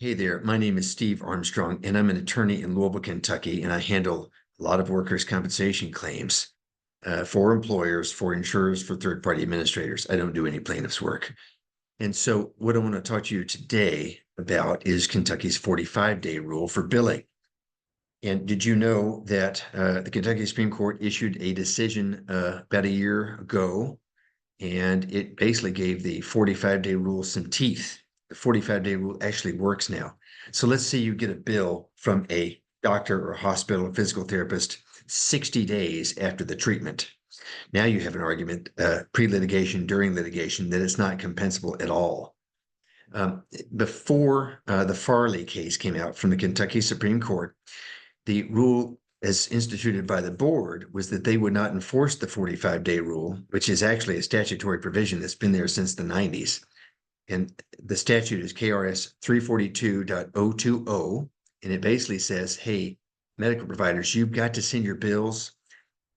Hey there, my name is Steve Armstrong, and I'm an attorney in Louisville, Kentucky, and I handle a lot of workers' compensation claims for employers, for insurers, for third-party administrators. I don't do any plaintiff's work. And so what I want to talk to you today about is Kentucky's 45-day rule for billing. And did you know that the Kentucky Supreme Court issued a decision about a year ago, and it basically gave the 45-day rule some teeth. The 45-day rule actually works now. So let's say you get a bill from a doctor or hospital or physical therapist 60 days after the treatment. Now you have an argument, pre-litigation, during litigation, that it's not compensable at all. Before the Farley case came out from the Kentucky Supreme Court, the rule as instituted by the board was that they would not enforce the 45-day rule, which is actually a statutory provision that's been there since the 90s. And the statute is KRS 342.020. And it basically says, hey, medical providers, you've got to send your bills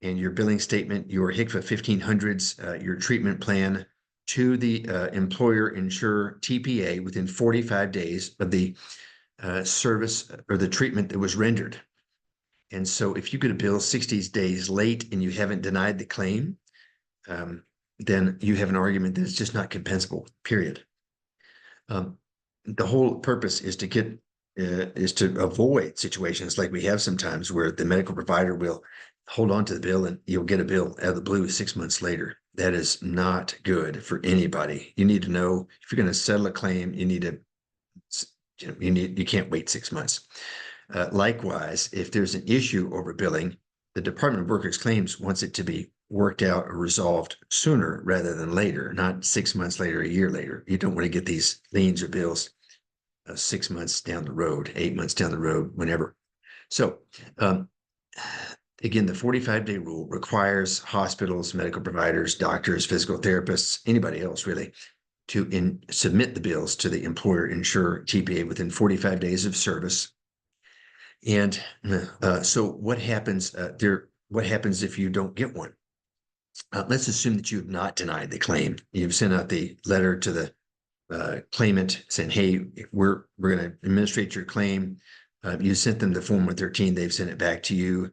and your billing statement, your HCFA 1500s, your treatment plan to the employer insurer TPA within 45 days of the service or the treatment that was rendered. And so if you get a bill 60 days late and you haven't denied the claim, then you have an argument that it's just not compensable, period. The whole purpose is to avoid situations like we have sometimes where the medical provider will hold on to the bill and you'll get a bill out of the blue 6 months later. That is not good for anybody. You need to know if you're going to settle a claim, you can't wait 6 months. Likewise, if there's an issue over billing, the Department of Workers' Claims wants it to be worked out or resolved sooner rather than later, not 6 months later, a year later. You don't want to get these liens or bills 6 months down the road, 8 months down the road, whenever. So again, the 45-day rule requires hospitals, medical providers, doctors, physical therapists, anybody else really, to submit the bills to the employer insurer TPA within 45 days of service. And so what happens what happens if you don't get one? Let's assume that you have not denied the claim. You've sent out the letter to the claimant saying, hey, we're going to administrate your claim. You sent them the Form 113. They've sent it back to you.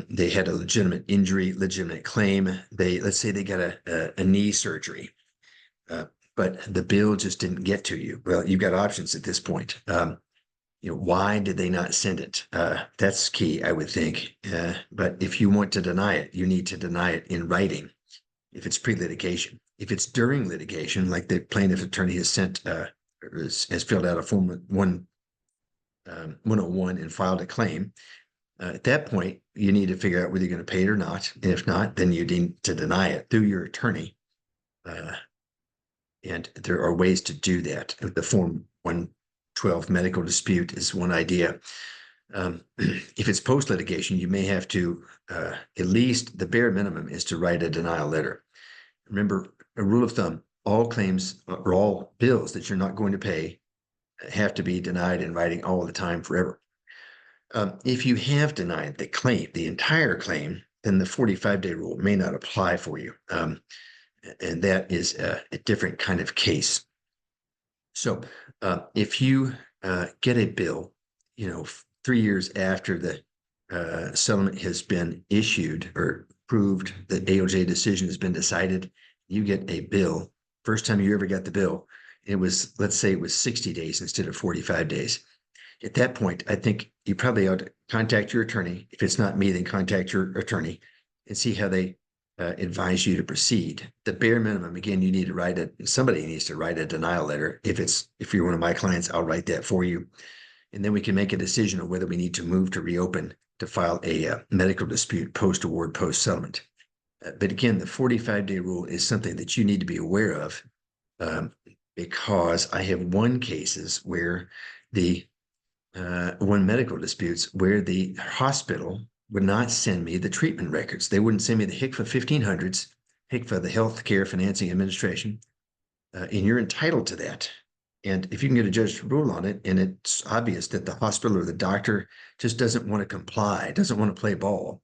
They had a legitimate injury, legitimate claim. Let's say they got a knee surgery, but the bill just didn't get to you. Well, you've got options at this point. Why did they not send it? That's key, I would think. But if you want to deny it, you need to deny it in writing if it's pre-litigation. If it's during litigation, like the plaintiff attorney has has filled out a Form 101 and filed a claim, at that point, you need to figure out whether you're going to pay it or not. And if not, then you need to deny it through your attorney. And there are ways to do that. The Form 112 medical dispute is one idea. If it's post-litigation, you may have to, at least the bare minimum is to write a denial letter. Remember, a rule of thumb, all claims or all bills that you're not going to pay have to be denied in writing all the time forever. If you have denied the claim, the entire claim, then the 45-day rule may not apply for you. And that is a different kind of case. So if you get a bill, 3 years after the settlement has been issued or approved, the ALJ decision has been decided, you get a bill. First time you ever got the bill, let's say it was 60 days instead of 45 days. At that point, I think you probably ought to contact your attorney. If it's not me, then contact your attorney and see how they advise you to proceed. The bare minimum, again, somebody needs to write a denial letter. If you're one of my clients, I'll write that for you. And then we can make a decision on whether we need to move to reopen to file a medical dispute post-award, post-settlement. But again, the 45-day rule is something that you need to be aware of because I have won cases where won medical disputes where the hospital would not send me the treatment records. They wouldn't send me the HCFA 1500s, HCFA, the Healthcare Financing Administration, and you're entitled to that. And if you can get a judge to rule on it, and it's obvious that the hospital or the doctor just doesn't want to comply, doesn't want to play ball,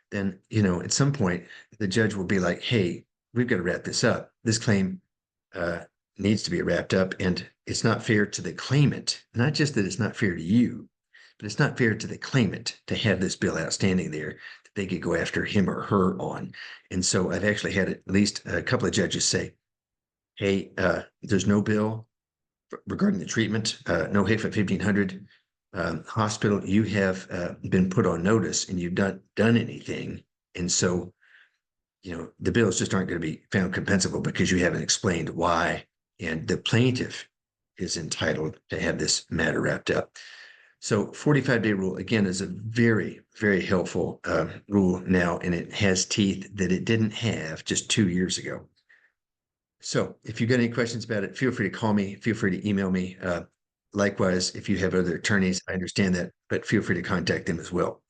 then, at some point, the judge will be like, hey, we've got to wrap this up. This claim needs to be wrapped up. And it's not fair to the claimant, not just that it's not fair to you, but it's not fair to the claimant to have this bill outstanding there that they could go after him or her on. And so I've actually had at least a couple of judges say, hey, there's no bill regarding the treatment, no HICFA 1500 hospital, you have been put on notice and you've not done anything. And so, the bills just aren't going to be found compensable because you haven't explained why. And the plaintiff is entitled to have this matter wrapped up. So 45-day rule, again, is a very, very helpful rule now, and it has teeth that it didn't have just 2 years ago. So if you've got any questions about it, feel free to call me, feel free to email me. Likewise, if you have other attorneys, I understand that, but feel free to contact them as well.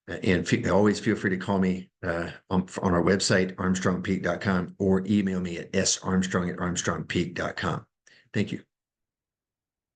And always feel free to call me on our website, armstrongpeake.com, or email me at sarmstrong@armstrongpeake.com. Thank you.